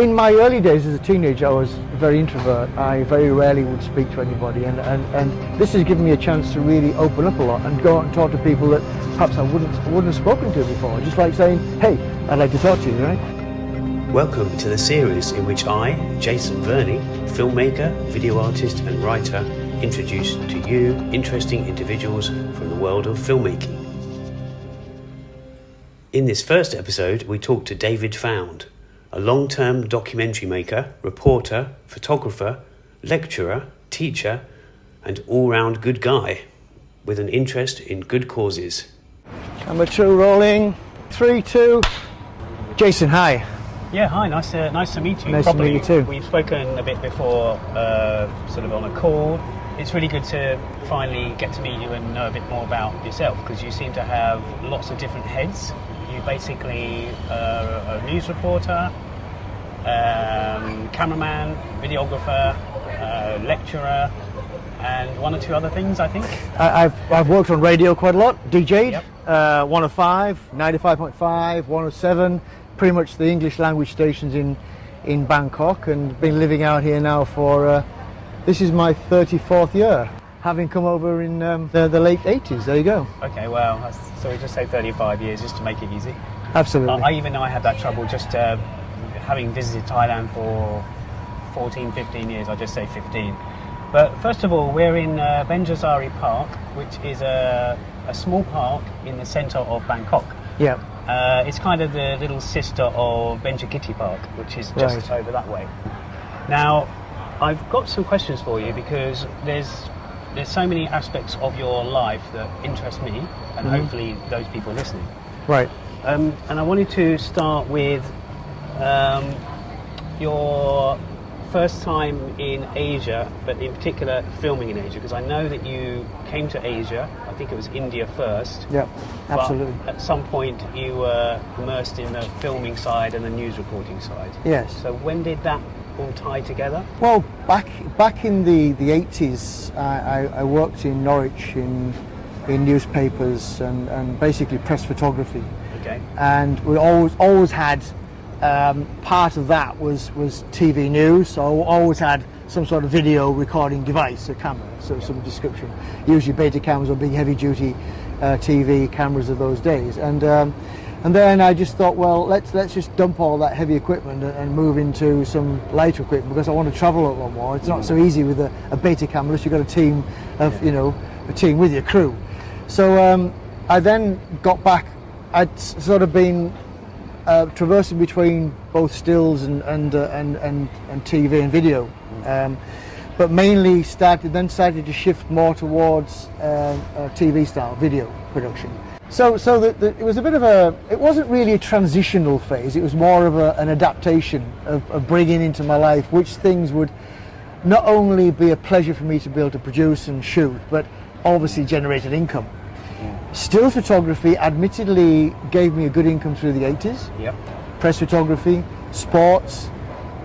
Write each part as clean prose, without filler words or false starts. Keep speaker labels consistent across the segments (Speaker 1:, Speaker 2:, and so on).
Speaker 1: In my early days as a teenager, I was very introvert. I very rarely would speak to anybody, and this has given me a chance to really open up a lot and go out and talk to people that perhaps I wouldn't have spoken to before. Just like saying, hey, I'd like to talk to you, right?
Speaker 2: Welcome to the series in which I, Jason Verney, filmmaker, video artist and writer, introduce to you interesting individuals from the world of filmmaking. In this first episode, we talk to David Found, a long-term documentary maker, reporter, photographer, lecturer, teacher, and all-round good guy with an interest in good causes.
Speaker 1: Camera 2 rolling, 3, 2. Jason, hi.
Speaker 3: Yeah, hi, nice to meet you.
Speaker 1: Nice to meet you too.
Speaker 3: We've spoken a bit before, sort of on a call. It's really good to finally get to meet you and know a bit more about yourself, because you seem to have lots of different heads. You basically a news reporter, cameraman, videographer, lecturer, and one or two other things, I think.
Speaker 1: I've worked on radio quite a lot, DJ'd,
Speaker 3: Yep.
Speaker 1: 105, 95.5, 107, pretty much the English language stations in Bangkok, and been living out here now for, this is my 34th year, having come over in the late 80s. There you go.
Speaker 3: Okay, well, so we just say 35 years just to make it easy.
Speaker 1: Absolutely.
Speaker 3: I even know I had that trouble just having visited Thailand for 14, 15 years. I just say 15. But first of all, we're in Benjasari Park, which is a small park in the centre of Bangkok.
Speaker 1: Yeah.
Speaker 3: It's kind of the little sister of Benjagitti Park, which is just over that way. Now, I've got some questions for you because there's so many aspects of your life that interest me, and hopefully those people listening.
Speaker 1: Right.
Speaker 3: And I wanted to start with your first time in Asia, but in particular filming in Asia, because I know that you came to Asia, I think it was India first.
Speaker 1: Yeah, absolutely.
Speaker 3: But at some point you were immersed in the filming side and the news reporting side.
Speaker 1: Yes.
Speaker 3: So when did that all tie together?
Speaker 1: Well, back in the 80s, I worked in Norwich in newspapers and basically press photography.
Speaker 3: Okay.
Speaker 1: And we always had part of that was TV news, so I always had some sort of video recording device, a camera, so some description. Usually beta cameras or big heavy duty TV cameras of those days. And then I just thought, well, let's just dump all that heavy equipment and move into some lighter equipment, because I want to travel a lot more. It's not so easy with a beta camera unless you've got a team of, a team with your crew. So I then got back. I'd sort of been traversing between both stills and TV and video, but mainly started to shift more towards TV style video production. So it was a bit of it wasn't really a transitional phase, it was more of an adaptation of bringing into my life which things would not only be a pleasure for me to be able to produce and shoot, but obviously generate an income. Still photography admittedly gave me a good income through the 80s.
Speaker 3: Yep.
Speaker 1: Press photography, sports,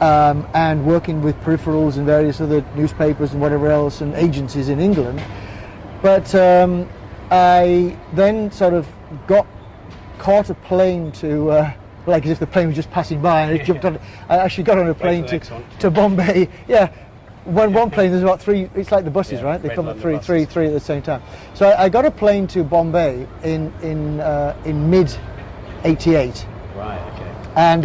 Speaker 1: and working with peripherals and various other newspapers and whatever else and agencies in England. But I then sort of caught a plane to, like as if the plane was just passing by, and I actually got on a plane to Bombay. Yeah. One plane, there's about three. It's like the buses, right? They come at three at the same time. So I got a plane to Bombay in mid '88.
Speaker 3: Right. Okay.
Speaker 1: And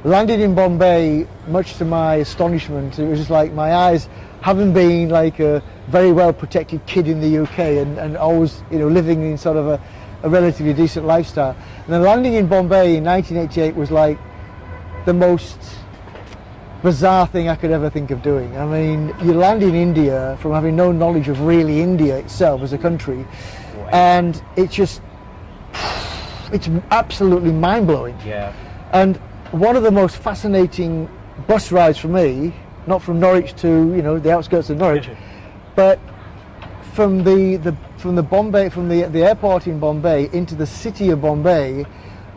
Speaker 1: landed in Bombay. Much to my astonishment, it was just like my eyes, having been like a very well protected kid in the UK and always, living in sort of a relatively decent lifestyle. And then landing in Bombay in 1988 was like the most bizarre thing I could ever think of doing. I mean, you land in India from having no knowledge of really India itself as a country, and it's absolutely mind-blowing.
Speaker 3: Yeah.
Speaker 1: And one of the most fascinating bus rides for me, not from Norwich to the outskirts of Norwich, but from the airport in Bombay into the city of Bombay,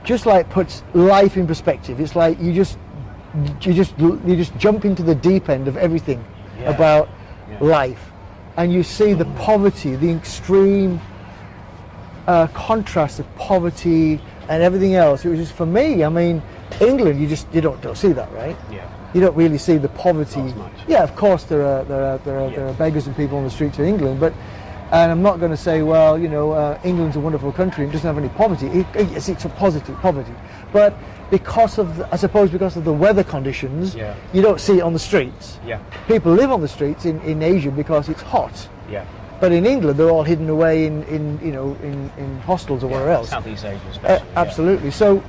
Speaker 1: just like puts life in perspective. It's like you just jump into the deep end of everything about life, and you see the poverty, the extreme contrast of poverty and everything else. It was just, for me, I mean, England, you don't see that, right?
Speaker 3: Yeah.
Speaker 1: You don't really see the poverty.
Speaker 3: Not as much.
Speaker 1: Yeah, of course there are beggars and people on the streets of England, but and I'm not going to say, well, England's a wonderful country and doesn't have any poverty. It's a positive poverty, but because of the weather conditions, you don't see it on the streets.
Speaker 3: Yeah.
Speaker 1: People live on the streets in Asia because it's hot.
Speaker 3: Yeah.
Speaker 1: But in England, they're all hidden away in hostels or wherever else.
Speaker 3: Southeast Asia, especially.
Speaker 1: Absolutely. So,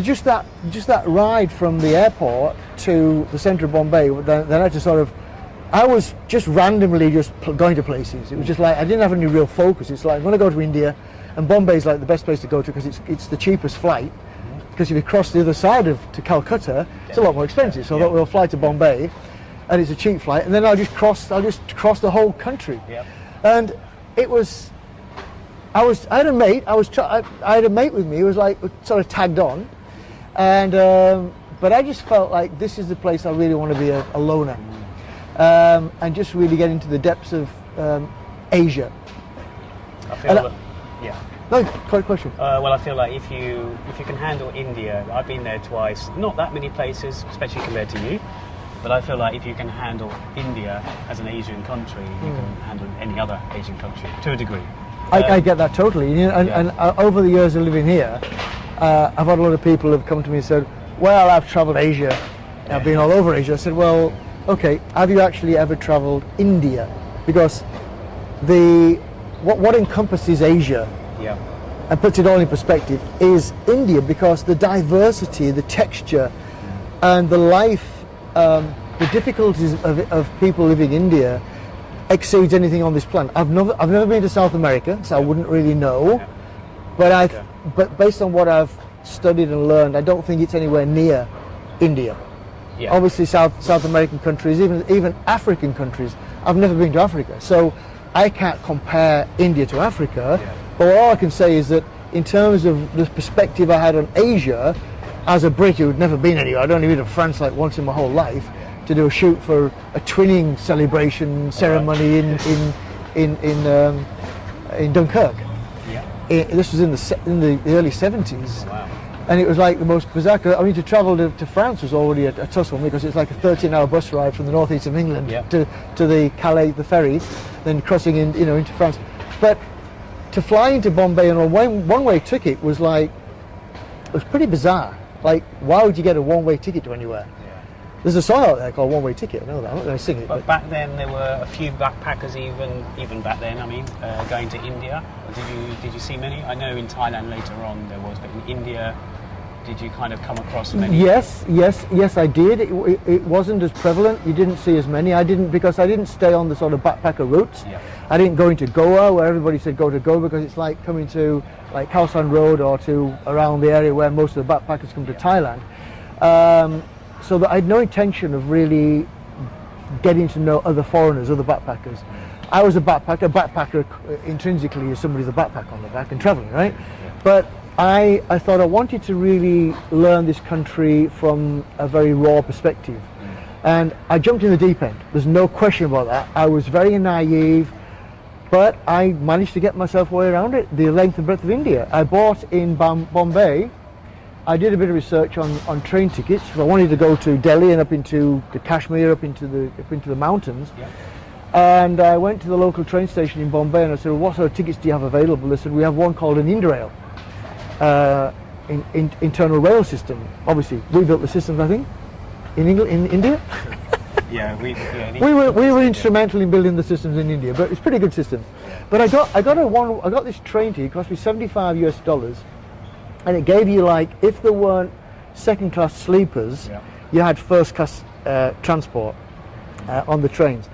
Speaker 1: just that ride from the airport to the centre of Bombay, then I just I was just randomly going to places. It was just like I didn't have any real focus. It's like I'm going to go to India, and Bombay's like the best place to go to because it's the cheapest flight. Because if you cross the other side to Calcutta, it's a lot more expensive. So I thought we'll fly to Bombay, and it's a cheap flight, and then I'll just cross the whole country.
Speaker 3: Yep.
Speaker 1: And it was, I had a mate. I had a mate with me who was like sort of tagged on, and but I just felt like this is the place I really want to be a loner, and just really get into the depths of Asia.
Speaker 3: I feel that, yeah.
Speaker 1: No, quite question.
Speaker 3: Well, I feel like if you can handle India, I've been there twice. Not that many places, especially compared to you. But I feel like if you can handle India as an Asian country, you can handle any other Asian country to a degree.
Speaker 1: I get that totally. And over the years of living here, I've had a lot of people who have come to me and said, well, I've travelled Asia. I've been all over Asia. I said, well, okay, have you actually ever travelled India? Because what encompasses Asia and puts it all in perspective is India, because the diversity, the texture, and the life, the difficulties of people living in India exceeds anything on this planet. I've never been to South America, so I wouldn't really know. But based on what I've studied and learned, I don't think it's anywhere near India. Yeah. Obviously, South American countries, even African countries. I've never been to Africa, so I can't compare India to Africa. Yeah. But all I can say is that in terms of the perspective I had on Asia, as a Brit who'd never been anywhere, I'd only been to France like once in my whole life, to do a shoot for a twinning celebration ceremony in Dunkirk. Yeah. This was in the early 70s. Wow. And it was like the most bizarre. I mean, to travel to France was already a tussle because it's like a 13-hour bus ride from the northeast of England to the Calais, the ferry, then crossing into France. But to fly into Bombay on a one-way ticket was pretty bizarre. Like, why would you get a one-way ticket to anywhere? Yeah. There's a song out there called One Way Ticket. I know that. I'm not going to sing it.
Speaker 3: But back then there were a few backpackers, even back then. I mean, going to India. Did you see many? I know in Thailand later on there was, but in India, did you kind of come across many?
Speaker 1: Yes, I did. It wasn't as prevalent. You didn't see as many. Because I didn't stay on the sort of backpacker routes. Yeah. I didn't go into Goa, where everybody said go to Goa, because it's like coming to like Khao San Road or to around the area where most of the backpackers come to Thailand. So that I had no intention of really getting to know other foreigners, other backpackers. I was a backpacker. A backpacker intrinsically is somebody with a backpack on their back and traveling, right? Yeah. But I thought I wanted to really learn this country from a very raw perspective. And I jumped in the deep end. There's no question about that. I was very naive, but I managed to get myself way around it, the length and breadth of India. I bought in Bombay. I did a bit of research on train tickets. I wanted to go to Delhi and up into the Kashmir, up into the mountains. Yeah. And I went to the local train station in Bombay and I said, well, what sort of tickets do you have available? They said, we have one called an Indrail, internal rail system. Obviously, we built the systems, I think, in India. We were instrumental in building the systems in India, but it's pretty good system. Yeah. But I got this train ticket. It cost me $75 US, and it gave you, like, if there weren't second class sleepers, you had first class transport on the trains.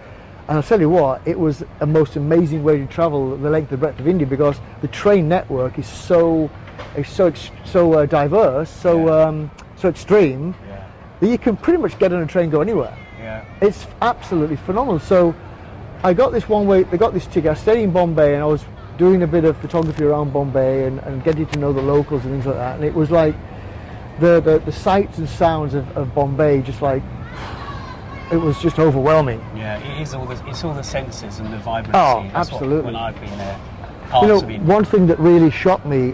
Speaker 1: And I'll tell you what, it was a most amazing way to travel the length and breadth of India, because the train network is so diverse, so extreme, that you can pretty much get on a train and go anywhere. Yeah. It's absolutely phenomenal. So I got this ticket. I stayed in Bombay and I was doing a bit of photography around Bombay and getting to know the locals and things like that. And it was like the sights and sounds of Bombay, just like, it was just overwhelming.
Speaker 3: Yeah, it's all the senses and the vibrancy.
Speaker 1: Oh, that's absolutely.
Speaker 3: When I've been there.
Speaker 1: One thing that really shocked me,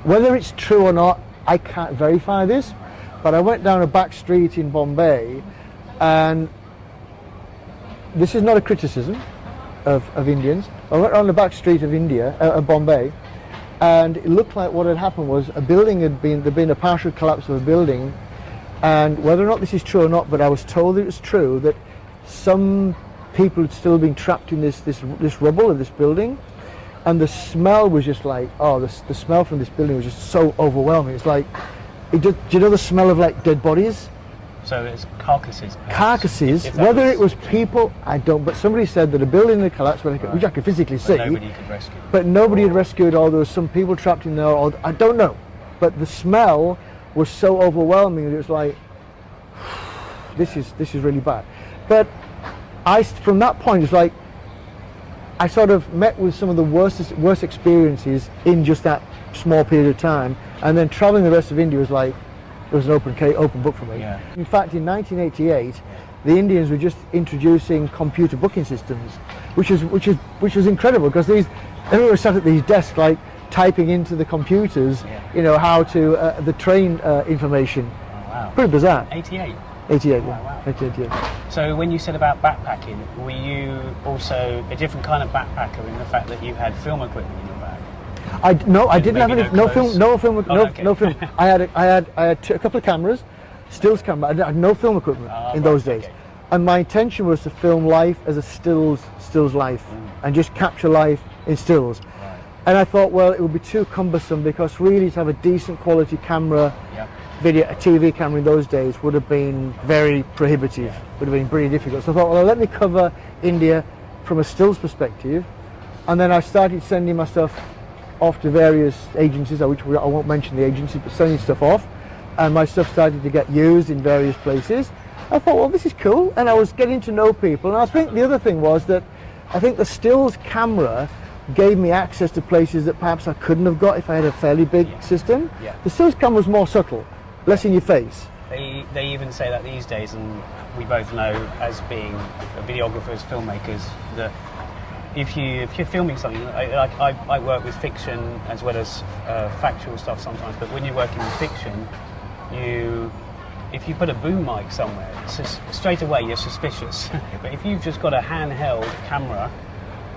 Speaker 1: whether it's true or not, I can't verify this, but I went down a back street in Bombay, and this is not a criticism of Indians. I went down the back street of Bombay, and it looked like what had happened was there'd been a partial collapse of a building, and whether or not this is true or not, but I was told that it was true, that some people had still been trapped in this rubble of this building, and the smell was just like, the smell from this building was just so overwhelming. It's like, do you know the smell of like dead bodies?
Speaker 3: So it's carcasses. Perhaps,
Speaker 1: carcasses.
Speaker 3: if
Speaker 1: Whether it was people, I don't. But somebody said that a building had collapsed, which I could physically see.
Speaker 3: Nobody could rescue.
Speaker 1: But nobody had rescued. Or there was some people trapped in there. Or I don't know. But the smell was so overwhelming that it was like, this is really bad. But from that point, it's like I sort of met with some of the worst experiences in just that small period of time, and then traveling the rest of India was like, it was an open book for me.
Speaker 3: Yeah.
Speaker 1: In fact, in 1988, the Indians were just introducing computer booking systems, which was incredible, because everyone was sat at these desks like typing into the computers, how to the train information.
Speaker 3: Oh, wow.
Speaker 1: Pretty bizarre.
Speaker 3: 88.
Speaker 1: 88.
Speaker 3: Wow.
Speaker 1: 88, yeah.
Speaker 3: So when you said about backpacking, were you also a different kind of backpacker in the fact that you had film equipment in your bag?
Speaker 1: I didn't have any. No film.
Speaker 3: Okay.
Speaker 1: No film. I had a couple of cameras, stills camera. I had no film equipment in those days, and my intention was to film life as a stills life, and just capture life in stills.
Speaker 3: Right.
Speaker 1: And I thought, well, it would be too cumbersome, because really to have a decent quality camera, a TV camera in those days would have been very prohibitive. Would have been pretty difficult. So I thought, well, let me cover India from a stills perspective, and then I started sending my stuff off to various agencies, which I won't mention the agency, but sending stuff off, and my stuff started to get used in various places. I thought, well, this is cool, and I was getting to know people. And I think the other thing was that I think the stills camera gave me access to places that perhaps I couldn't have got if I had a fairly big system.
Speaker 3: Yeah.
Speaker 1: The stills camera was more subtle, less in your face.
Speaker 3: They even say that these days, and we both know as being videographers, filmmakers, that if you're filming something, I work with fiction as well as factual stuff sometimes, but when you're working with fiction, if you put a boom mic somewhere, straight away you're suspicious. But if you've just got a handheld camera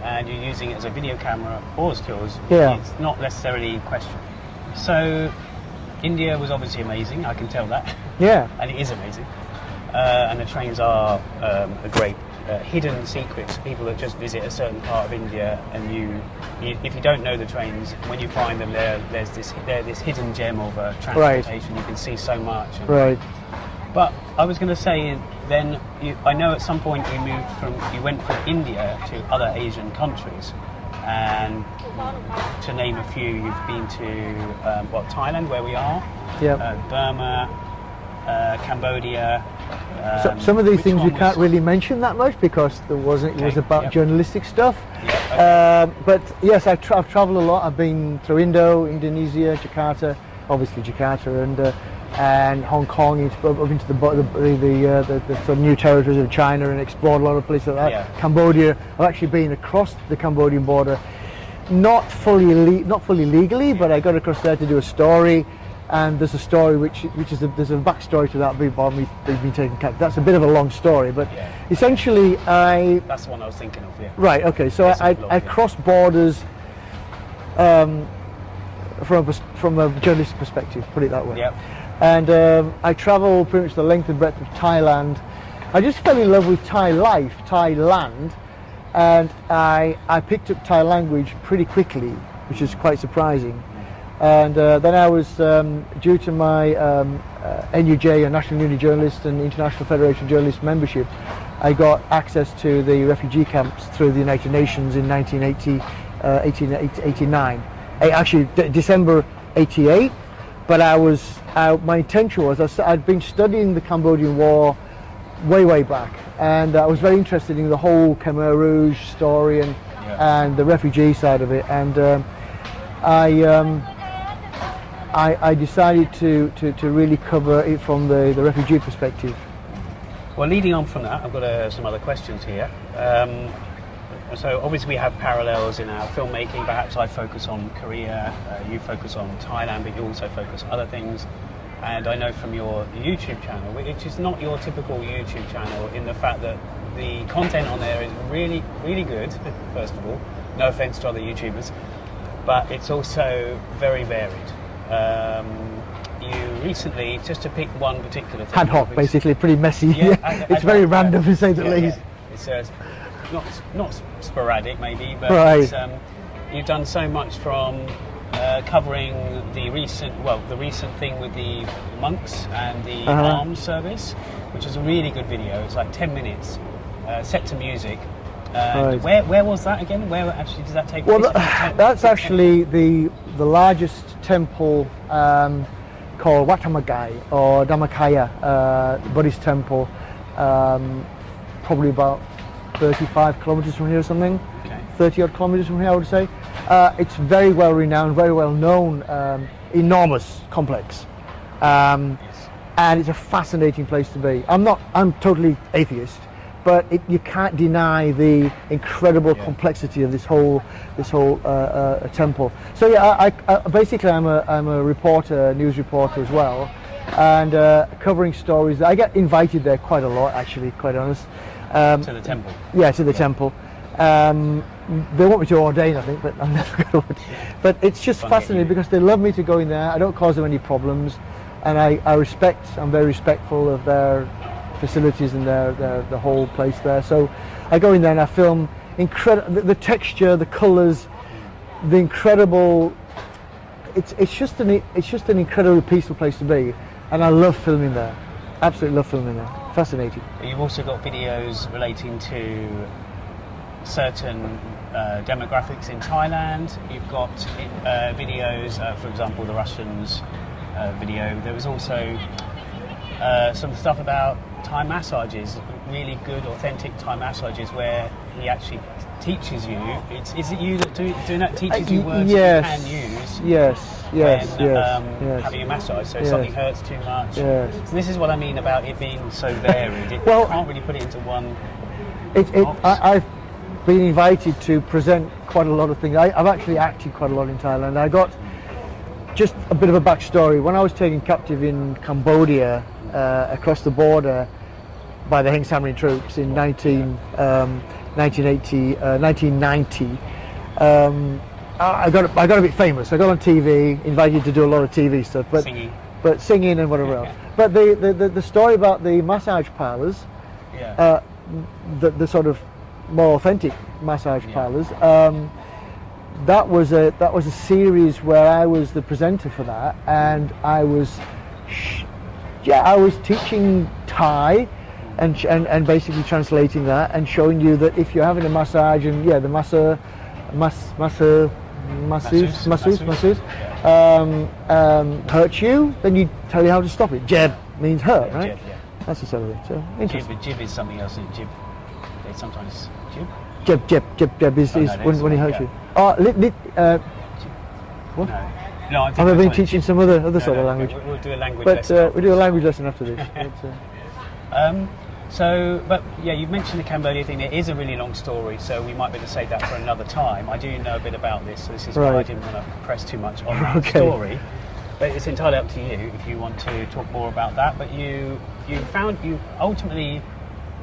Speaker 3: and you're using it as a video camera or stills, it's not necessarily questioned. So India was obviously amazing, I can tell that.
Speaker 1: Yeah.
Speaker 3: And it is amazing. And the trains are a great hidden secrets. People that just visit a certain part of India, and if you don't know the trains, when you find them, they're this hidden gem of transportation. You can see so much.
Speaker 1: Right.
Speaker 3: But I was going to say, then I know at some point you went from India to other Asian countries, and to name a few, you've been to Thailand, where we are, Burma, Cambodia.
Speaker 1: Some of these things we can't really mention that much because it was about journalistic stuff. But yes, I've travelled a lot. I've been through Indonesia, Jakarta, and Hong Kong, up into the sort of new territories of China, and explored a lot of places like that.
Speaker 3: Yeah.
Speaker 1: Cambodia. I've actually been across the Cambodian border, not fully legally, but I got across there to do a story. And there's a story there's a backstory to that being taken captive. That's a bit of a long story, but essentially
Speaker 3: that's the one I was thinking of. Yeah.
Speaker 1: Right. Okay. So I crossed borders from a journalistic perspective. Put it that way.
Speaker 3: Yep.
Speaker 1: And I travelled pretty much the length and breadth of Thailand. I just fell in love with Thai life, Thai land, and I picked up Thai language pretty quickly, which is quite surprising. And then I was, due to my NUJ, a National Union Journalist and International Federation Journalist membership, I got access to the refugee camps through the United Nations in 1989. Actually, December 88. But my intention was, I'd been studying the Cambodian War way back, and I was very interested in the whole Khmer Rouge story and the refugee side of it. And I decided to really cover it from the refugee perspective.
Speaker 3: Well, leading on from that, I've got some other questions here. So obviously we have parallels in our filmmaking. Perhaps I focus on Korea, you focus on Thailand, but you also focus on other things. And I know from your YouTube channel, which is not your typical YouTube channel in the fact that the content on there is really, really good, first of all. No offense to other YouTubers, but it's also very varied. You recently, just to pick one particular thing,
Speaker 1: ad hoc, basically, pretty messy.
Speaker 3: Yeah,
Speaker 1: it's very random, to say the least.
Speaker 3: Yeah. It's not sporadic, maybe, but
Speaker 1: right.
Speaker 3: it's, you've done so much from covering the recent thing with the monks and the arms service, which is a really good video. It's like 10 minutes, set to music. Right. Where was that again? Where actually does that take place?
Speaker 1: Well, that's actually the largest temple called Watamagai or Dhammakaya Buddhist temple, probably about 35 kilometers from here or something. Okay. 30 odd kilometers from here, I would say. It's very well renowned, very well known, enormous complex, and it's a fascinating place to be. I'm totally atheist, but you can't deny the incredible complexity of this whole temple. So yeah, I basically I'm a reporter, news reporter as well, and covering stories. I get invited there quite a lot, actually, quite honest.
Speaker 3: To the temple.
Speaker 1: Yeah, to the temple. They want me to ordain, I think, but I'm never going to. But it's just fascinating because they love me to go in there. I don't cause them any problems, and I'm very respectful of their facilities and the whole place there. So I go in there and I film the texture, the colours, the incredible. It's just an incredibly peaceful place to be, and I love filming there. Absolutely love filming there. Fascinating.
Speaker 3: You've also got videos relating to certain demographics in Thailand. You've got videos, for example, the Russians video. There was also some stuff about Thai massages, really good, authentic Thai massages, where he actually teaches you. Is it you that doing that? Teaches you words that you can use.
Speaker 1: Yes.
Speaker 3: Having a massage, so if something hurts too much.
Speaker 1: Yes.
Speaker 3: So this is what I mean about it being so varied. You can't really put it into one.
Speaker 1: I've been invited to present quite a lot of things. I've actually acted quite a lot in Thailand. I got just a bit of a backstory. When I was taken captive in Cambodia, across the border by the Heng Samrin troops in 1990, I got a bit famous. I got on TV, invited to do a lot of TV stuff, but singing and whatever else. But the story about the massage parlors, the sort of more authentic massage parlors, that was a series where I was the presenter for that, and I was teaching Thai and basically translating that and showing you that if you're having a massage and the masseuse hurts you, then you tell you how to stop it. Jeb means hurt, right?
Speaker 3: Jib,
Speaker 1: that's the sort of thing. So interesting.
Speaker 3: Jib is something else. Jib. They sometimes jib.
Speaker 1: Jeb is when he hurts you. Oh, what?
Speaker 3: No,
Speaker 1: I've been teaching some other sort of language.
Speaker 3: We'll do a language
Speaker 1: lesson.
Speaker 3: But
Speaker 1: we'll do a language lesson after this.
Speaker 3: You've mentioned the Cambodia thing. It is a really long story, so we might be able to save that for another time. I do know a bit about this, so this is why I didn't want to press too much on that story. But it's entirely up to you if you want to talk more about that. But you ultimately,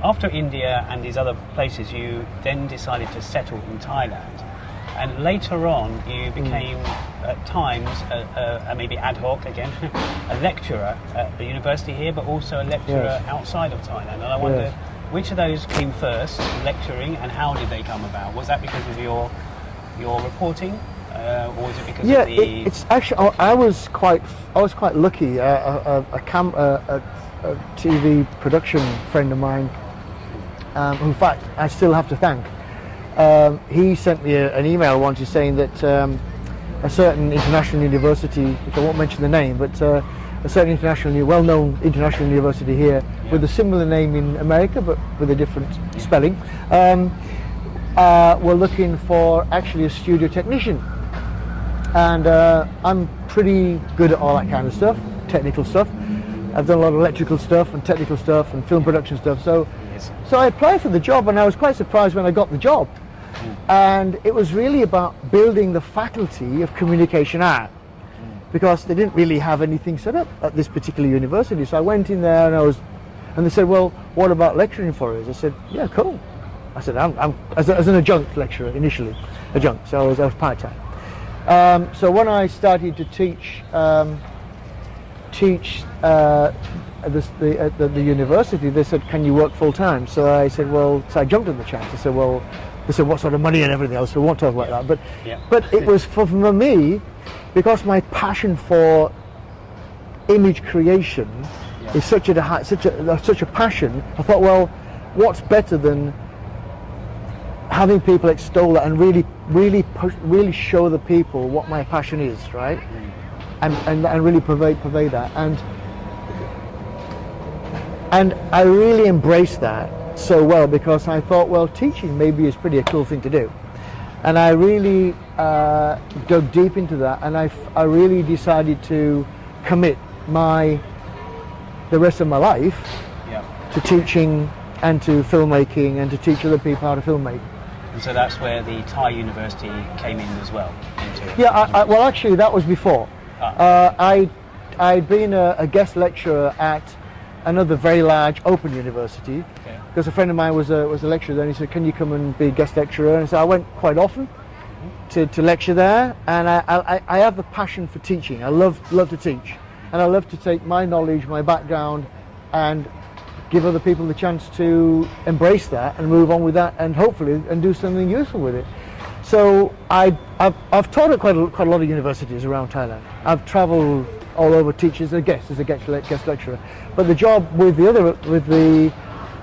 Speaker 3: after India and these other places, you then decided to settle in Thailand. And later on, you became, at times, maybe ad hoc again, a lecturer at the university here, but also a lecturer outside of Thailand. And I wonder, which of those came first, lecturing, and how did they come about? Was that because of your reporting, or was it because of the? It's
Speaker 1: actually I was quite lucky. A TV production friend of mine, who in fact I still have to thank. He sent me an email once saying that a certain international university, which I won't mention the name, but a certain well-known international university here with a similar name in America but with a different spelling, were looking for actually a studio technician. And I'm pretty good at all that kind of stuff, technical stuff. I've done a lot of electrical stuff and technical stuff and film production stuff. So I applied for the job, and I was quite surprised when I got the job. And it was really about building the faculty of communication art. because they didn't really have anything set up at this particular university. So I went in there and they said, well, what about lecturing for us? I said, yeah, cool. I said, I'm as an adjunct lecturer initially, adjunct, so I was part-time. So when I started to teach at the university, they said, can you work full-time? So I said, well, so I jumped at the chance. I said, well, they said, what sort of money and everything else, so we won't talk about that. But it was for me, because my passion for image creation is such a passion. I thought, well, what's better than having people extol that and really show the people what my passion is, right? And really pervade that. And I really embraced that so well, because I thought, well, teaching maybe is pretty a cool thing to do. And I really dug deep into that, and I really decided to commit the rest of my life to teaching and to filmmaking and to teach other people how to filmmake.
Speaker 3: And so that's where the Thai University came in as well?
Speaker 1: Well, actually, that was before. I'd been a guest lecturer at another very large open university, because a friend of mine was a lecturer there, and he said, can you come and be a guest lecturer? And so I went quite often to lecture there, and I have the passion for teaching. I love to teach, and I love to take my knowledge, my background, and give other people the chance to embrace that and move on with that, and hopefully and do something useful with it. So I've taught at quite a lot of universities around Thailand. I've travelled all over teaching as a guest lecturer. But the job with the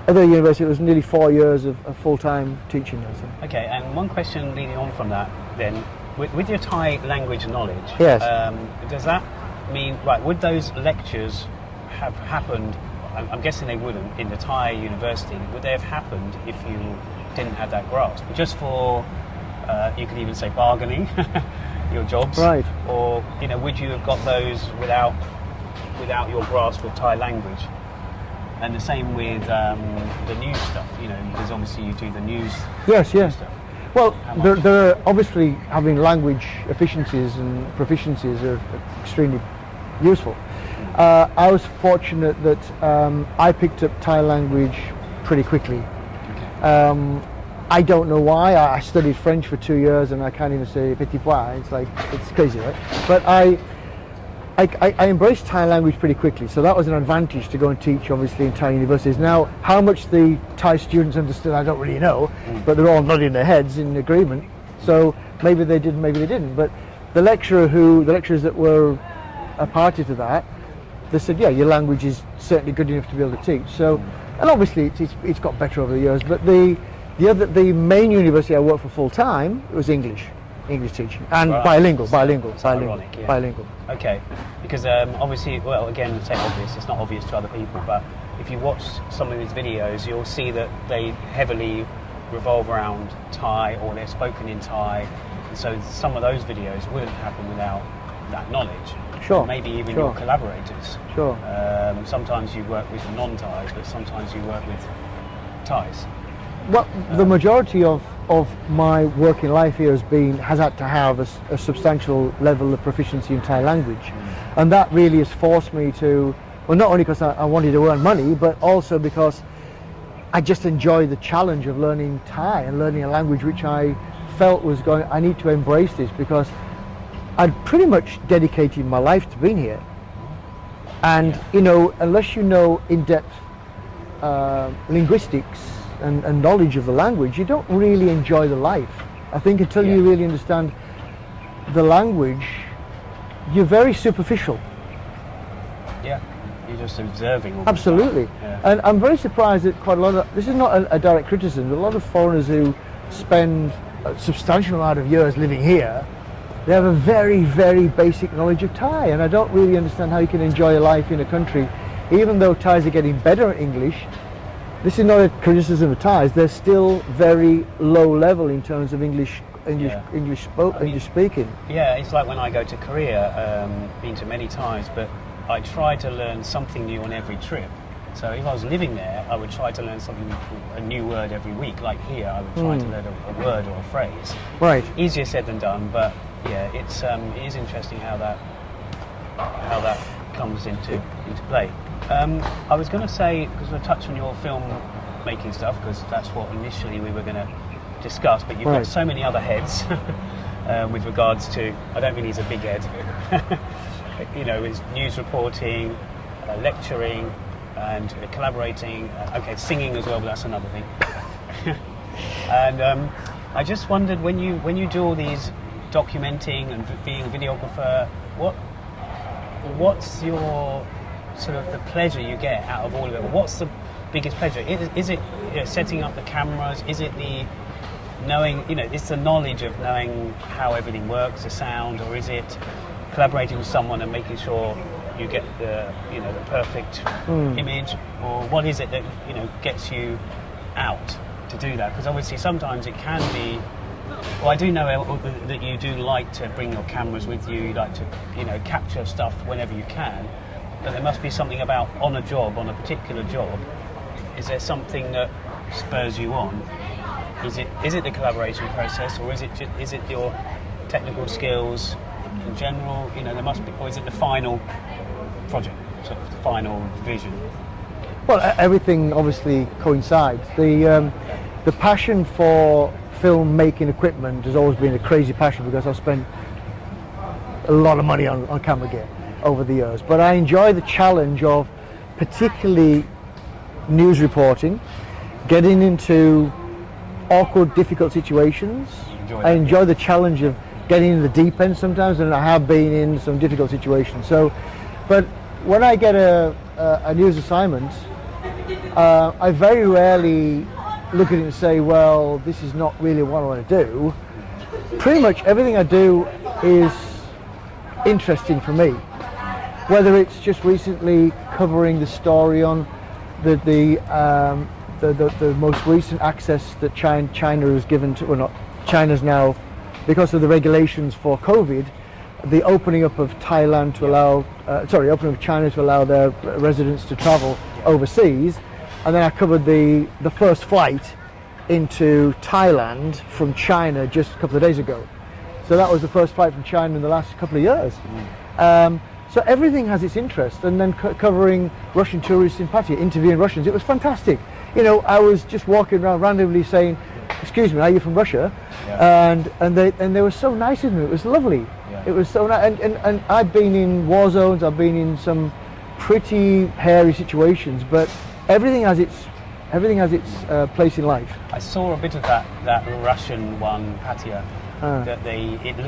Speaker 1: other university was nearly 4 years of full-time teaching.
Speaker 3: Okay, and one question leading on from that then, with your Thai language knowledge,
Speaker 1: yes.
Speaker 3: Does that mean, right, would those lectures have happened, I'm guessing they wouldn't, in the Thai university, would they have happened if you didn't have that grasp? Just for, you could even say bargaining, your jobs,
Speaker 1: right?
Speaker 3: Or would you have got those without your grasp of Thai language? And the same with the news stuff, because obviously you do the news.
Speaker 1: Yes.
Speaker 3: Stuff.
Speaker 1: Well, there are obviously, having language efficiencies and proficiencies are extremely useful. I was fortunate that I picked up Thai language pretty quickly. Okay. I don't know why. I studied French for 2 years and I can't even say petit pois. It's crazy, right? But I embraced Thai language pretty quickly, so that was an advantage to go and teach, obviously, in Thai universities. Now, how much the Thai students understood, I don't really know, but they're all nodding their heads in agreement. So maybe they did, maybe they didn't. But the lecturers that were a party to that, they said, yeah, your language is certainly good enough to be able to teach. So, and obviously it's got better over the years. But the main university I worked for full time, it was English teaching, and bilingual.
Speaker 3: Ironic, yeah.
Speaker 1: Bilingual.
Speaker 3: Okay, because obviously, well, again, say obvious, it's not obvious to other people, but if you watch some of these videos, you'll see that they heavily revolve around Thai, or they're spoken in Thai, and so some of those videos wouldn't happen without that knowledge.
Speaker 1: Sure.
Speaker 3: Maybe even your collaborators.
Speaker 1: Sure.
Speaker 3: Sometimes you work with non-Thais, but sometimes you work with Thais.
Speaker 1: Well, the majority of my working life here has had to have a substantial level of proficiency in Thai language, and that really has forced me to, well, not only because I wanted to earn money, but also because I just enjoy the challenge of learning Thai and learning a language which I felt I need to embrace this, because I'd pretty much dedicated my life to being here, and unless you know in-depth linguistics and knowledge of the language, you don't really enjoy the life. I think until you really understand the language, you're very superficial.
Speaker 3: Yeah, you're just observing.
Speaker 1: Absolutely. Yeah. And I'm very surprised that quite a lot of, this is not a direct criticism, but a lot of foreigners who spend a substantial amount of years living here, they have a very, very basic knowledge of Thai, and I don't really understand how you can enjoy a life in a country, even though Thais are getting better at English. This is not a criticism of Thais. They're still very low level in terms of English speaking.
Speaker 3: Yeah, it's like when I go to Korea, been to many times, but I try to learn something new on every trip. So if I was living there, I would try to learn a new word every week. Like here, I would try to learn a word or a phrase.
Speaker 1: Right.
Speaker 3: Easier said than done, but yeah, it is interesting how that how that comes into play. I was going to say, because we're touching on your film making stuff, because that's what initially we were going to discuss, but you've got so many other heads with regards to, I don't mean he's a big head, you know, it's news reporting, lecturing, and collaborating, singing as well, but that's another thing. And I just wondered, when you do all these documenting and being a videographer, what's your sort of the pleasure you get out of all of it? What's the biggest pleasure? Is it setting up the cameras? Is it the knowing, it's the knowledge of knowing how everything works, the sound, or is it collaborating with someone and making sure you get the perfect image, or what is it that gets you out to do that? Because obviously sometimes it can be. Well, I do know that you do like to bring your cameras with you. You like to capture stuff whenever you can. But there must be something about on a particular job. Is there something that spurs you on? Is it the collaboration process, or is it your technical skills in general? There must be, or is it the final project, sort of the final vision?
Speaker 1: Well, everything obviously coincides. The passion for film making equipment has always been a crazy passion, because I've spent a lot of money on camera gear over the years. But I enjoy the challenge of particularly news reporting, getting into awkward, difficult situations. I enjoy the challenge of getting in the deep end sometimes, and I have been in some difficult situations. So, but when I get a news assignment, I very rarely look at it and say, well, this is not really what I want to do. Pretty much everything I do is interesting for me. Whether it's just recently covering the story on the most recent access that China has given to, well, not China's now, because of the regulations for COVID, the opening up of Thailand to allow, opening of China to allow their residents to travel overseas. And then I covered the first flight into Thailand from China just a couple of days ago. So that was the first flight from China in the last couple of years. So everything has its interest. And then covering Russian tourists in Pattaya, interviewing Russians, it was fantastic. I was just walking around randomly saying, "Excuse me, are you from Russia?" Yeah. And they were so nice with me. It was lovely. Yeah. It was so nice. And I've been in war zones. I've been in some pretty hairy situations, but everything has its place in life.
Speaker 3: I saw a bit of that Russian one, Pattaya. That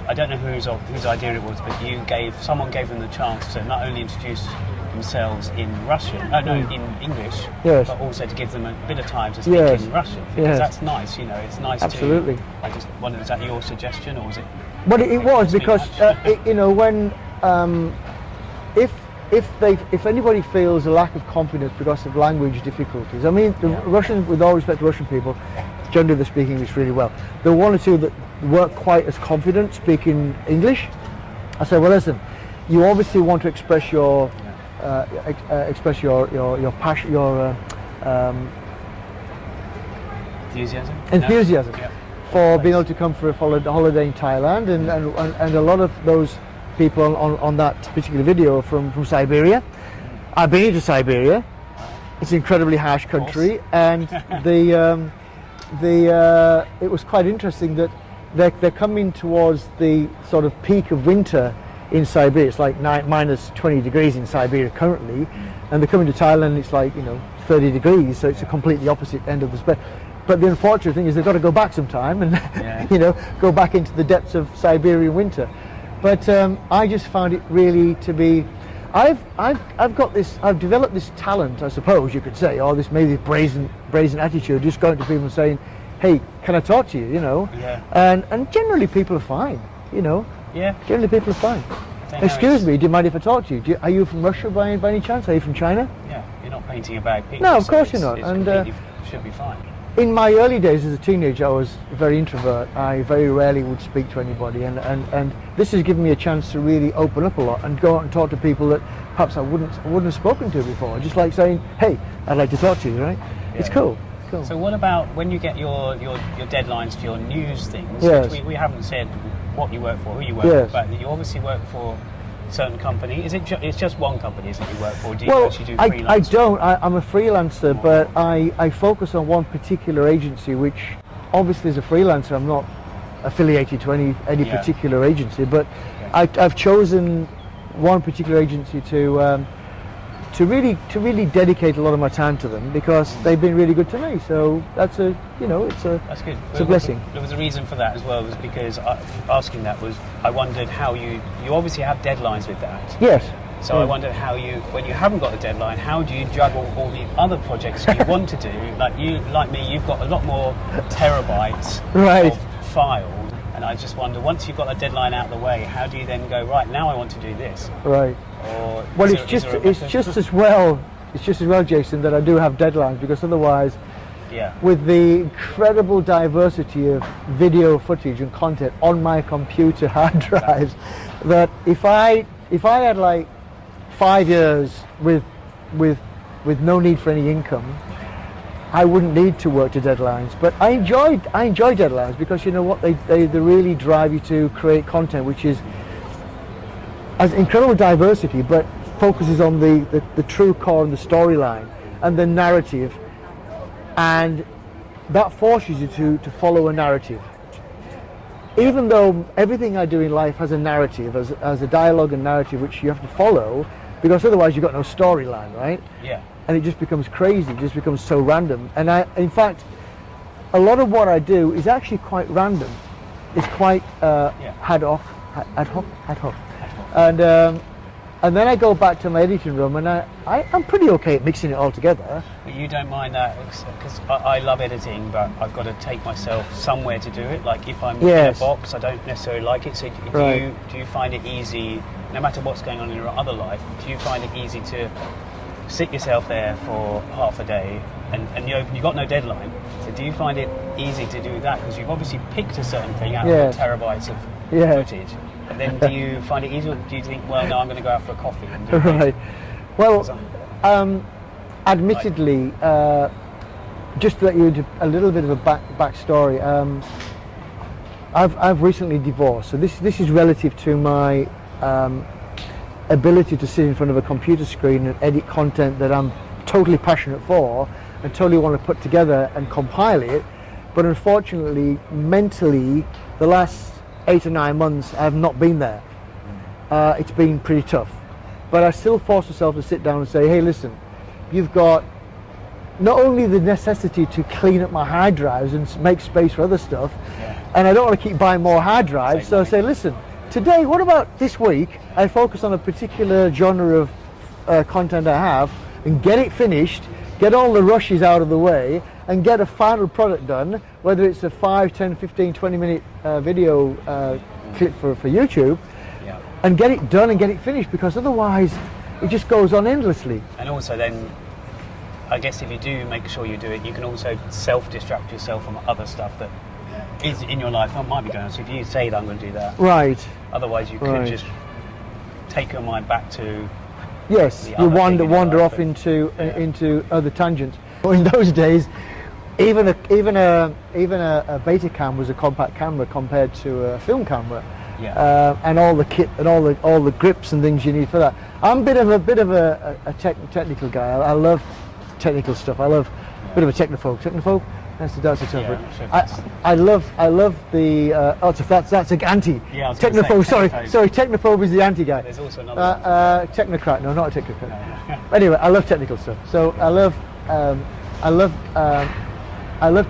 Speaker 3: I don't know whose idea it was, but someone gave them the chance to not only introduce themselves in Russian, in English,
Speaker 1: yes,
Speaker 3: but also to give them a bit of time to speak in Russian, because that's nice. It's nice.
Speaker 1: Absolutely.
Speaker 3: I just wondered, is that your suggestion, or was it?
Speaker 1: Well, it was, because when if anybody feels a lack of confidence because of language difficulties, I mean, the Russians, with all respect to Russian people, generally they speak English really well. There are one or two that weren't quite as confident speaking English. I said, well, listen, you obviously want to express your passion, your enthusiasm for being able to come for a holiday in Thailand, and a lot of those people on that particular video are from Siberia. I've been to Siberia. It's an incredibly harsh country, and it was quite interesting that they're coming towards the sort of peak of winter in Siberia. It's like minus 20 degrees in Siberia currently, and they're coming to Thailand. It's like 30 degrees, so it's a completely opposite end of the spectrum. But the unfortunate thing is they've got to go back sometime and go back into the depths of Siberian winter. But I just found it really to be. I've developed this talent, I suppose you could say, or this maybe brazen attitude, just going to people and saying, "Hey, can I talk to you?"
Speaker 3: Yeah.
Speaker 1: And generally people are fine.
Speaker 3: Yeah.
Speaker 1: Generally people are fine. Excuse me, do you mind if I talk to you? Are you from Russia by any chance? Are you from China?
Speaker 3: Yeah. You're not painting a bad picture.
Speaker 1: No, of course you're not.
Speaker 3: And should be fine.
Speaker 1: In my early days as a teenager, I was very introvert. I very rarely would speak to anybody, and this has given me a chance to really open up a lot and go out and talk to people that perhaps I wouldn't have spoken to before. Just like saying, "Hey, I'd like to talk to you," right? Yeah. It's cool.
Speaker 3: So what about when you get your deadlines for your news things?
Speaker 1: Yes.
Speaker 3: We haven't said what you work for, who you work for, but you obviously work for certain company? Is it it's just one company that you work for? Do you
Speaker 1: Well,
Speaker 3: actually do freelance?
Speaker 1: I don't. I'm a freelancer, but I focus on one particular agency, which obviously as a freelancer I'm not affiliated to any particular agency, but I've chosen one particular agency to really dedicate a lot of my time to them, because they've been really good to me. So that's that's good. It's a blessing.
Speaker 3: There was a reason for that as well, was because asking that was, I wondered how you obviously have deadlines with that.
Speaker 1: Yes.
Speaker 3: So I wondered how when you haven't got a deadline, how do you juggle all the other projects you want to do? Like me, you've got a lot more terabytes of filed, and I just wonder, once you've got a deadline out of the way, how do you then go, right, now I want to do this?
Speaker 1: Right.
Speaker 3: Or
Speaker 1: well, it's just as well, Jason, that I do have deadlines, because otherwise, with the incredible diversity of video footage and content on my computer hard drives, that if I had like 5 years with no need for any income, I wouldn't need to work to deadlines. But I enjoy deadlines, because you know what, they really drive you to create content which is has incredible diversity, but focuses on the true core and the storyline and the narrative, and that forces you to follow a narrative. Even though everything I do in life has a narrative, as a dialogue and narrative which you have to follow, because otherwise you've got no storyline, right?
Speaker 3: Yeah.
Speaker 1: And it just becomes crazy, it just becomes so random. And in fact, a lot of what I do is actually quite random. It's quite ad hoc. And then I go back to my editing room, and I'm pretty okay at mixing it all together.
Speaker 3: But you don't mind that, because I love editing, but I've got to take myself somewhere to do it. Like if I'm in a box, I don't necessarily like it. So do you find it easy, no matter what's going on in your other life, do you find it easy to sit yourself there for half a day, and you've got no deadline? So do you find it easy to do that, because you've obviously picked a certain thing out of the terabytes of footage? And then do you find it easier, or do you think, well, no, I'm going to go out for a coffee and do it?
Speaker 1: Right. Well, admittedly, just to let you into a little bit of a backstory, I've recently divorced, so this is relative to my ability to sit in front of a computer screen and edit content that I'm totally passionate for and totally want to put together and compile it. But unfortunately, mentally, the last 8 or 9 months I have not been there. It's been pretty tough, but I still force myself to sit down and say, hey, listen, you've got not only the necessity to clean up my hard drives and make space for other stuff, and I don't want to keep buying more hard drives, so I say, listen, today, what about this week, I focus on a particular genre of content I have and get it finished, get all the rushes out of the way, and get a final product done, whether it's a 5, 10, 15, 20 minute video clip for YouTube, and get it done and get it finished, because otherwise it just goes on endlessly.
Speaker 3: And also then, I guess if you do make sure you do it, you can also self-distract yourself from other stuff that is in your life that might be going on. So if you say that I'm going to do that,
Speaker 1: right,
Speaker 3: otherwise you could just take your mind back to
Speaker 1: you wander off into other tangents. But in those days, even a Betacam was a compact camera compared to a film camera, and all the kit and all the grips and things you need for that. I'm a bit of a technical guy. I love technical stuff. I love a bit of a technophobe. That's the term for it. I love the that's an anti technophobe. Sorry, technophobe is the anti guy.
Speaker 3: There's also another
Speaker 1: technocrat. No, not a technocrat. No. Anyway, I love technical stuff. So I love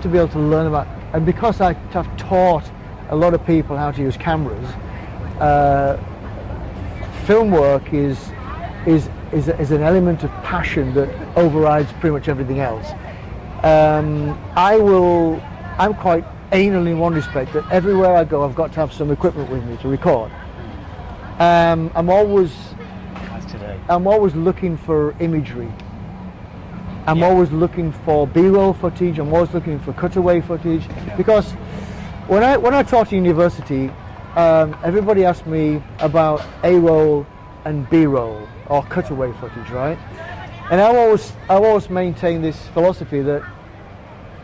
Speaker 1: to be able to learn about, and because I have taught a lot of people how to use cameras, film work is an element of passion that overrides pretty much everything else. I'm quite anal in one respect, that everywhere I go I've got to have some equipment with me to record. I'm always looking for imagery. I'm always looking for B-roll footage. I'm always looking for cutaway footage, because when I taught at university, everybody asked me about A-roll and B-roll or cutaway footage, right? And I always maintain this philosophy that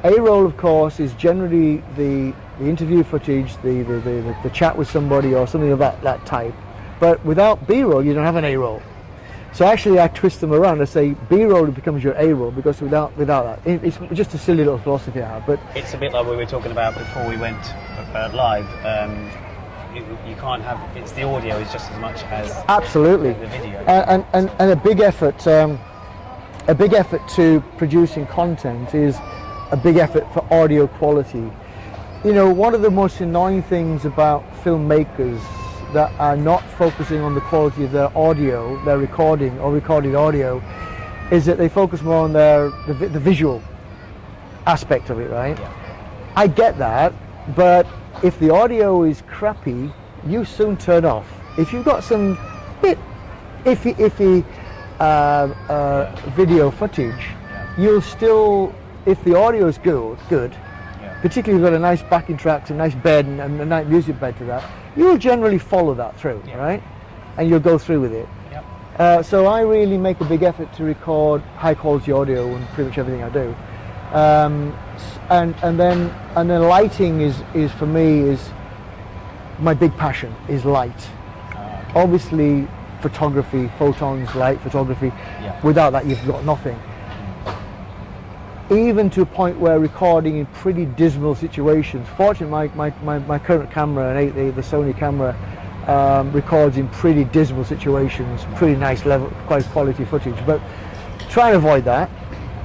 Speaker 1: A-roll, of course, is generally the interview footage, the chat with somebody or something of that type, But without B-roll, you don't have an A-roll. So actually, I twist them around. I say B-roll becomes your A-roll, because without that, it's just a silly little philosophy I have. But
Speaker 3: it's a bit like we were talking about before we went live. You can't have, it's the audio is just as much as
Speaker 1: absolutely
Speaker 3: the video.
Speaker 1: And a big effort to producing content is a big effort for audio quality. You know, one of the most annoying things about filmmakers that are not focusing on the quality of their audio, their recording or recorded audio, is that they focus more on the visual aspect of it, right?
Speaker 3: Yeah.
Speaker 1: I get that, but if the audio is crappy, you soon turn off. If you've got some bit iffy video footage, you'll still, if the audio is good, particularly if you've got a nice backing track, a nice bed and a nice music bed to that, you'll generally follow that through, right? And you'll go through with it.
Speaker 3: Yep.
Speaker 1: So I really make a big effort to record high quality audio in pretty much everything I do. And then lighting is for me is my big passion, is light.
Speaker 3: Okay.
Speaker 1: Obviously photography, photons, light, photography.
Speaker 3: Yeah.
Speaker 1: Without that you've got nothing. Even to a point where recording in pretty dismal situations. Fortunately, my current camera, the Sony camera, records in pretty dismal situations, pretty nice level, quite quality footage. But try and avoid that.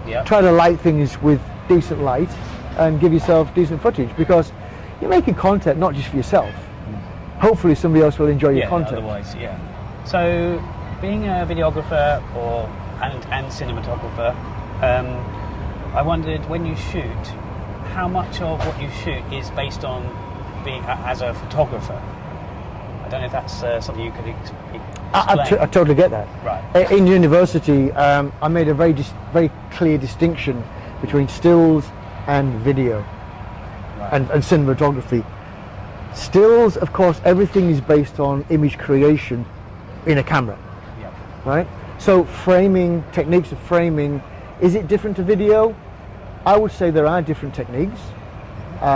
Speaker 3: Yeah.
Speaker 1: Try to light things with decent light and give yourself decent footage, because you're making content not just for yourself. Hopefully somebody else will enjoy your content.
Speaker 3: Otherwise, So, being a videographer and cinematographer, I wondered, when you shoot, how much of what you shoot is based on being as a photographer? I don't know if that's something you could explain.
Speaker 1: I totally get that.
Speaker 3: Right.
Speaker 1: In university, I made a very clear distinction between stills and video,
Speaker 3: Right.
Speaker 1: and cinematography. Stills, of course, everything is based on image creation in a camera,
Speaker 3: Yeah.
Speaker 1: right? So framing, techniques of framing, is it different to video? I would say there are different techniques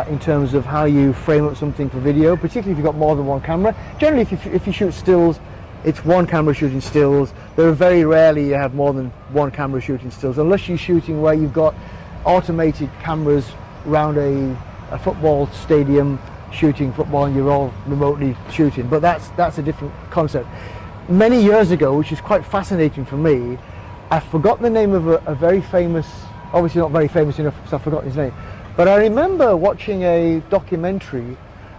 Speaker 1: in terms of how you frame up something for video, particularly if you've got more than one camera. Generally, if you shoot stills, it's one camera shooting stills. There are very rarely you have more than one camera shooting stills, unless you're shooting where you've got automated cameras around a football stadium shooting football and you're all remotely shooting. But that's a different concept. Many years ago, which is quite fascinating for me, I forgot the name of a very famous, obviously not very famous enough, so I've forgotten his name, but I remember watching a documentary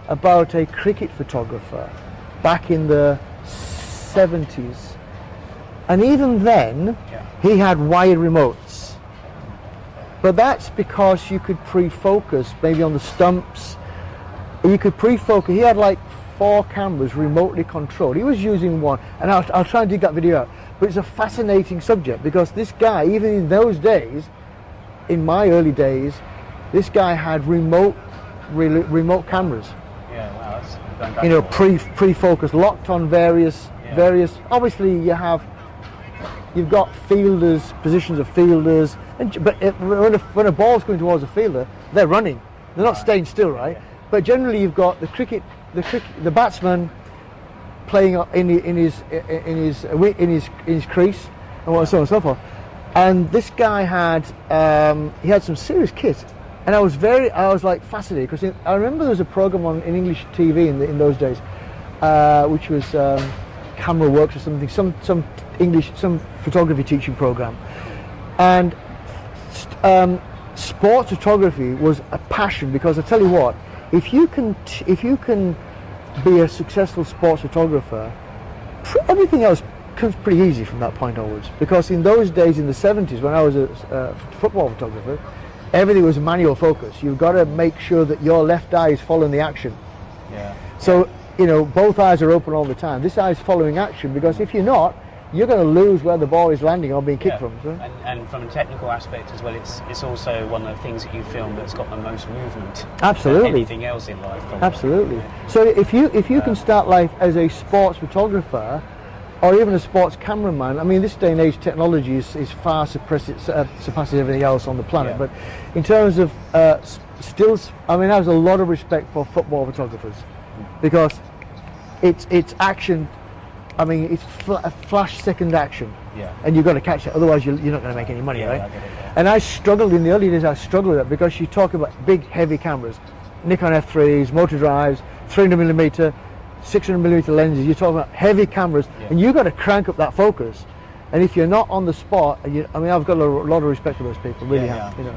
Speaker 1: about a cricket photographer back in the 70s, and even then he had wired remotes, but that's because you could pre-focus maybe on the stumps. You could pre-focus. He had like 4 cameras remotely controlled. He was using one, and I'll try and dig that video out. But it's a fascinating subject, because this guy, even in those days, in my early days, this guy had remote cameras.
Speaker 3: Yeah, wow, that's going back
Speaker 1: Pre-focused, locked on various. Obviously, you've got fielders, positions of fielders, but when a ball's going towards a fielder, they're running. They're not staying still, right? Yeah. But generally, you've got the batsman playing in his crease, and so on and so forth. And this guy had some serious kit, and I was like fascinated, because I remember there was a program in English TV in those days, which was Camera Works or something, some photography teaching program, and sports photography was a passion, because I tell you what, if you can be a successful sports photographer, everything else comes pretty easy from that point onwards. Because in those days, in the 70s, when I was a football photographer, everything was manual focus. You've got to make sure that your left eye is following the action.
Speaker 3: Yeah.
Speaker 1: So, both eyes are open all the time. This eye is following action, because if you're not, you're going to lose where the ball is landing or being kicked from. So.
Speaker 3: And from a technical aspect as well, it's also one of the things that you film that's got the most movement.
Speaker 1: Absolutely.
Speaker 3: Than anything else in life. Probably.
Speaker 1: Absolutely. So if you can start life as a sports photographer, or even a sports cameraman, I mean, this day and age technology is far surpasses everything else on the planet.
Speaker 3: Yeah.
Speaker 1: But in terms of stills, I mean, I have a lot of respect for football photographers, because it's action I mean, it's a flash second action.
Speaker 3: Yeah.
Speaker 1: And you've got to catch it, otherwise you're not going to make any money,
Speaker 3: Yeah,
Speaker 1: right?
Speaker 3: I get it, yeah.
Speaker 1: And I struggled in the early days. I struggled with that because you talk about big, heavy cameras, Nikon F3s, motor drives, 300mm, 600mm lenses. You're talking about heavy cameras, and you've got to crank up that focus. And if you're not on the spot, I mean, I've got a lot of respect for those people. Really have. You know.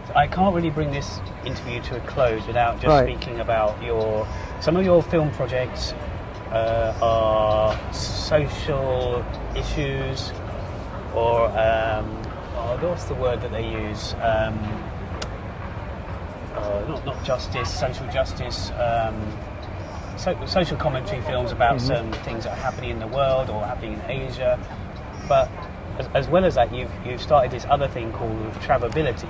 Speaker 3: So I can't really bring this interview to a close without just speaking about some of your film projects. Are social issues, or what's the word that they use? Not justice, social justice, social commentary films about certain things that are happening in the world or happening in Asia. But as well as that, you've started this other thing called Travelability.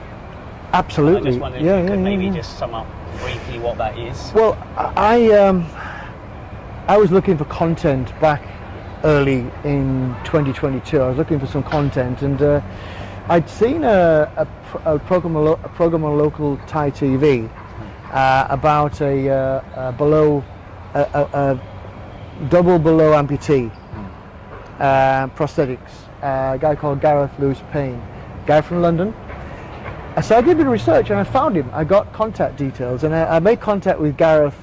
Speaker 1: Absolutely.
Speaker 3: I just wondered if you could maybe just sum up briefly what that is.
Speaker 1: Well, I was looking for content back early in 2022. I was looking for some content, and I'd seen a program on local Thai TV about a double below amputee prosthetics. A guy called Gareth Lewis Payne, guy from London. So I did a bit of research and I found him. I got contact details, and I made contact with Gareth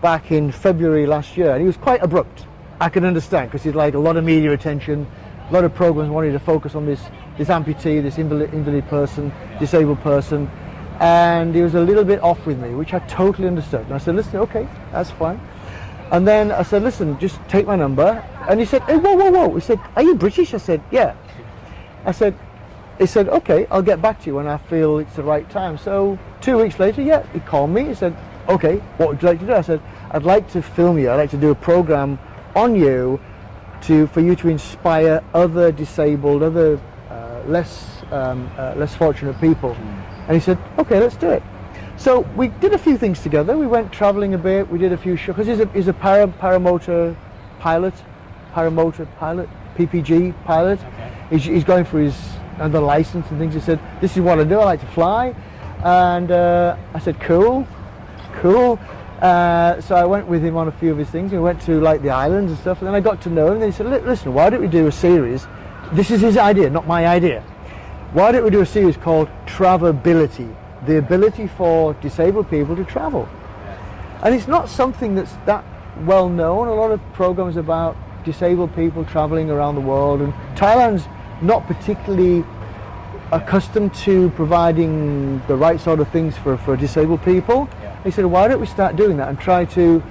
Speaker 1: back in February last year, and he was quite abrupt. I can understand, because he'd like a lot of media attention, a lot of programs wanted to focus on this amputee, this invalid person, disabled person, and he was a little bit off with me, which I totally understood. And I said, listen, okay, that's fine. And then I said, listen, just take my number. And he said, hey, whoa. He said, are you British? I said, yeah. He said, okay, I'll get back to you when I feel it's the right time. So 2 weeks later, he called me. He said, okay, what would you like to do? I said, I'd like to film you. I'd like to do a program on you for you to inspire other disabled, other less fortunate people. And he said, okay, let's do it. So we did a few things together. We went traveling a bit. We did a few shows, because he's a paramotor pilot, PPG pilot. Okay. He's going for his other license and things. He said, this is what I do. I like to fly. And I said, cool. So I went with him on a few of his things. We went to like the islands and stuff, and then I got to know him, and then he said, listen, why don't we do a series? This is his idea, not my idea. Why don't we do a series called Travelability, the ability for disabled people to travel? And it's not something that's that well known. A lot of programs about disabled people traveling around the world, and Thailand's not particularly accustomed to providing the right sort of things for disabled people. He said, why don't we start doing that and try to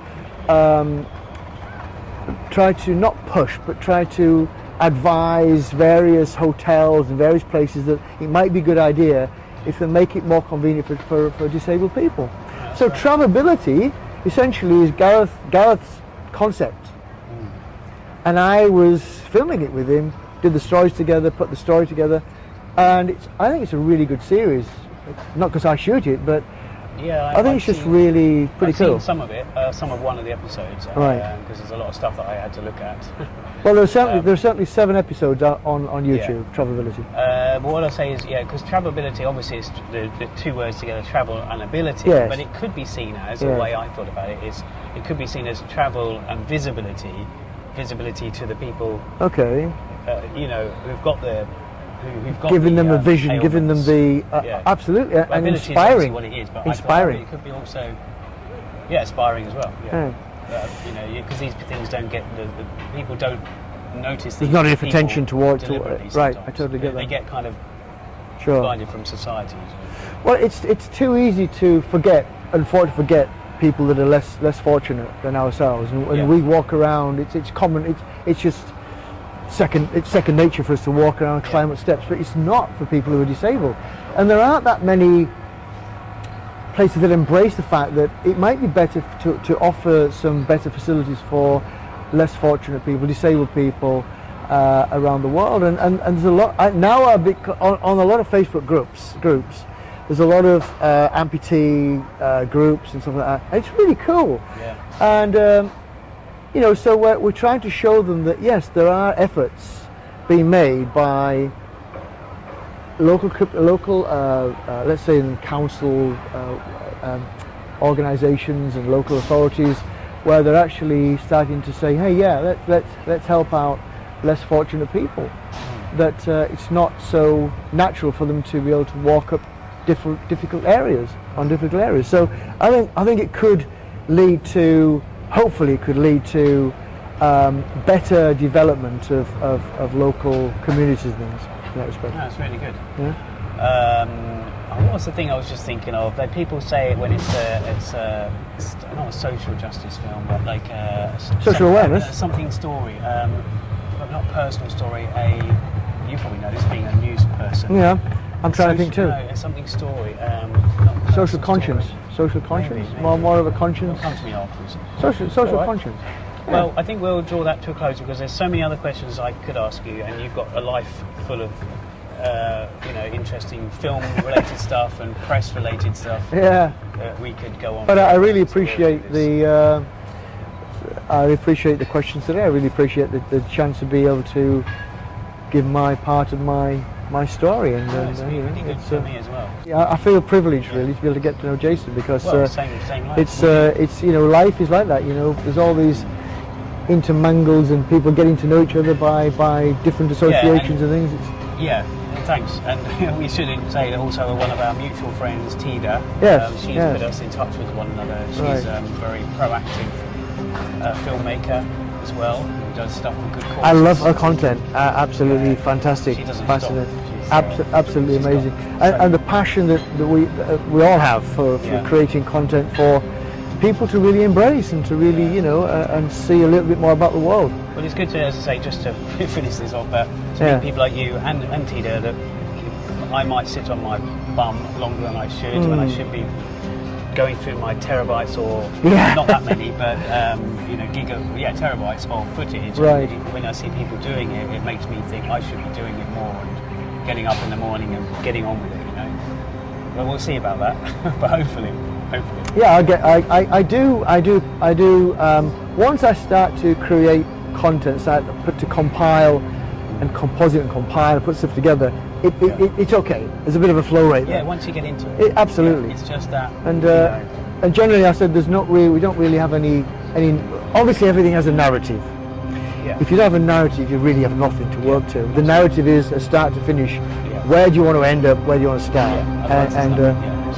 Speaker 1: not push, but try to advise various hotels and various places that it might be a good idea if they make it more convenient for disabled people. So Travelability essentially is Gareth's concept. And I was filming it with him, did the stories together, put the story together, and I think it's a really good series. Not because I shoot it, but I think it's just really pretty cool.
Speaker 3: I've seen some of it, some of one of the episodes, because there's a lot of stuff that I had to look at.
Speaker 1: Well, there's certainly 7 episodes on YouTube, Travelability.
Speaker 3: But what I say is, because Travelability obviously is the two words together, travel and ability,
Speaker 1: yes.
Speaker 3: But it could be seen as, the way I thought about it is, it could be seen as travel and visibility to the people.
Speaker 1: Okay.
Speaker 3: Who've got
Speaker 1: giving them a vision, giving them the absolutely, and inspiring.
Speaker 3: What it is, but
Speaker 1: inspiring.
Speaker 3: It could be also, inspiring as well. Because these things don't get the people don't notice.
Speaker 1: There's not enough attention toward it. Right, I totally get that.
Speaker 3: They get kind of blinded from society.
Speaker 1: Well, it's too easy to forget, forget people that are less fortunate than ourselves, and when we walk around, it's common. It's just second nature for us to walk around, climb up steps, but it's not for people who are disabled. And there aren't that many places that embrace the fact that it might be better to offer some better facilities for less fortunate people, disabled people around the world. And there's a lot now on a lot of Facebook groups. There's a lot of amputee groups and stuff like that. And it's really cool. And so we're trying to show them that yes, there are efforts being made by local, let's say in council organisations and local authorities where they're actually starting to say, hey, yeah, let's help out less fortunate people. That it's not so natural for them to be able to walk up difficult areas. So I think it could lead to, hopefully it could lead to better development of local communities and things in that respect.
Speaker 3: That's really good.
Speaker 1: Yeah.
Speaker 3: What was the thing I was just thinking of? That people say when it's not a social justice film, but like
Speaker 1: social awareness,
Speaker 3: something story, but not personal story. You probably know this, being a news person.
Speaker 1: Yeah, I'm trying to think too.
Speaker 3: No, something story.
Speaker 1: Social conscience. Social conscience.
Speaker 3: Maybe.
Speaker 1: More of a conscience.
Speaker 3: It'll come to me afterwards.
Speaker 1: Social
Speaker 3: All right.
Speaker 1: conscience. Yeah.
Speaker 3: Well, I think we'll draw that to a close because there's so many other questions I could ask you, and you've got a life full of interesting film-related stuff and press-related stuff.
Speaker 1: Yeah.
Speaker 3: We could go on.
Speaker 1: But I really appreciate the questions today. I really appreciate the chance to be able to give my part of my story. And
Speaker 3: it's been really good for me as well.
Speaker 1: Yeah, I feel privileged really to be able to get to know Jason because
Speaker 3: same life.
Speaker 1: it's life is like that. There's all these intermangles and people getting to know each other by different associations and things.
Speaker 3: Thanks. And we should say that also one of our mutual friends, Tida, she's put us in touch with one another. She's a very proactive filmmaker as well, who does stuff for good causes.
Speaker 1: I love her content. Absolutely fantastic.
Speaker 3: She doesn't
Speaker 1: fascinating.
Speaker 3: stop.
Speaker 1: Absolutely amazing. And the passion that we all have for creating content for people to really embrace and to really, and see a little bit more about the world.
Speaker 3: Well, it's good to, as I say, just to finish this off, but to meet people like you and Tida, that I might sit on my bum longer than I should, when I should be going through my terabytes or not that many, but terabytes of footage.
Speaker 1: Right.
Speaker 3: And when I see people doing it, it makes me think I should be doing it more and getting up in the morning and getting on with it. Well, we'll see about that, but hopefully.
Speaker 1: Yeah, I do. Once I start to create content, to compile and composite and compile and put stuff together, it's okay. There's a bit of a flow rate there.
Speaker 3: Yeah, once you get into it.
Speaker 1: Absolutely.
Speaker 3: It's just that.
Speaker 1: And generally, I said we don't really have any. Obviously, everything has a narrative.
Speaker 3: Yeah.
Speaker 1: If you don't have a narrative, you really have nothing to work to. The narrative is a start to finish.
Speaker 3: Yeah.
Speaker 1: Where do you want to end up? Where do you want to start?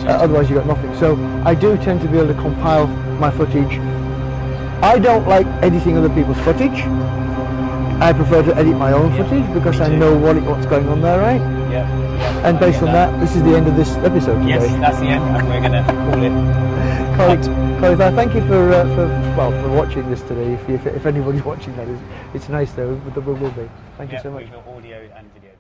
Speaker 1: Otherwise you got nothing. So I do tend to be able to compile my footage. I don't like editing other people's footage. I prefer to edit my own footage because I know what's going on there, right?
Speaker 3: Yeah.
Speaker 1: And based on that, this is the end of this episode today.
Speaker 3: Yes, that's the end, and we're going to call it.
Speaker 1: Colin, thank you for watching this today. If anybody's watching that, it's nice though. There will be. Thank you so much.
Speaker 3: We've got audio and video.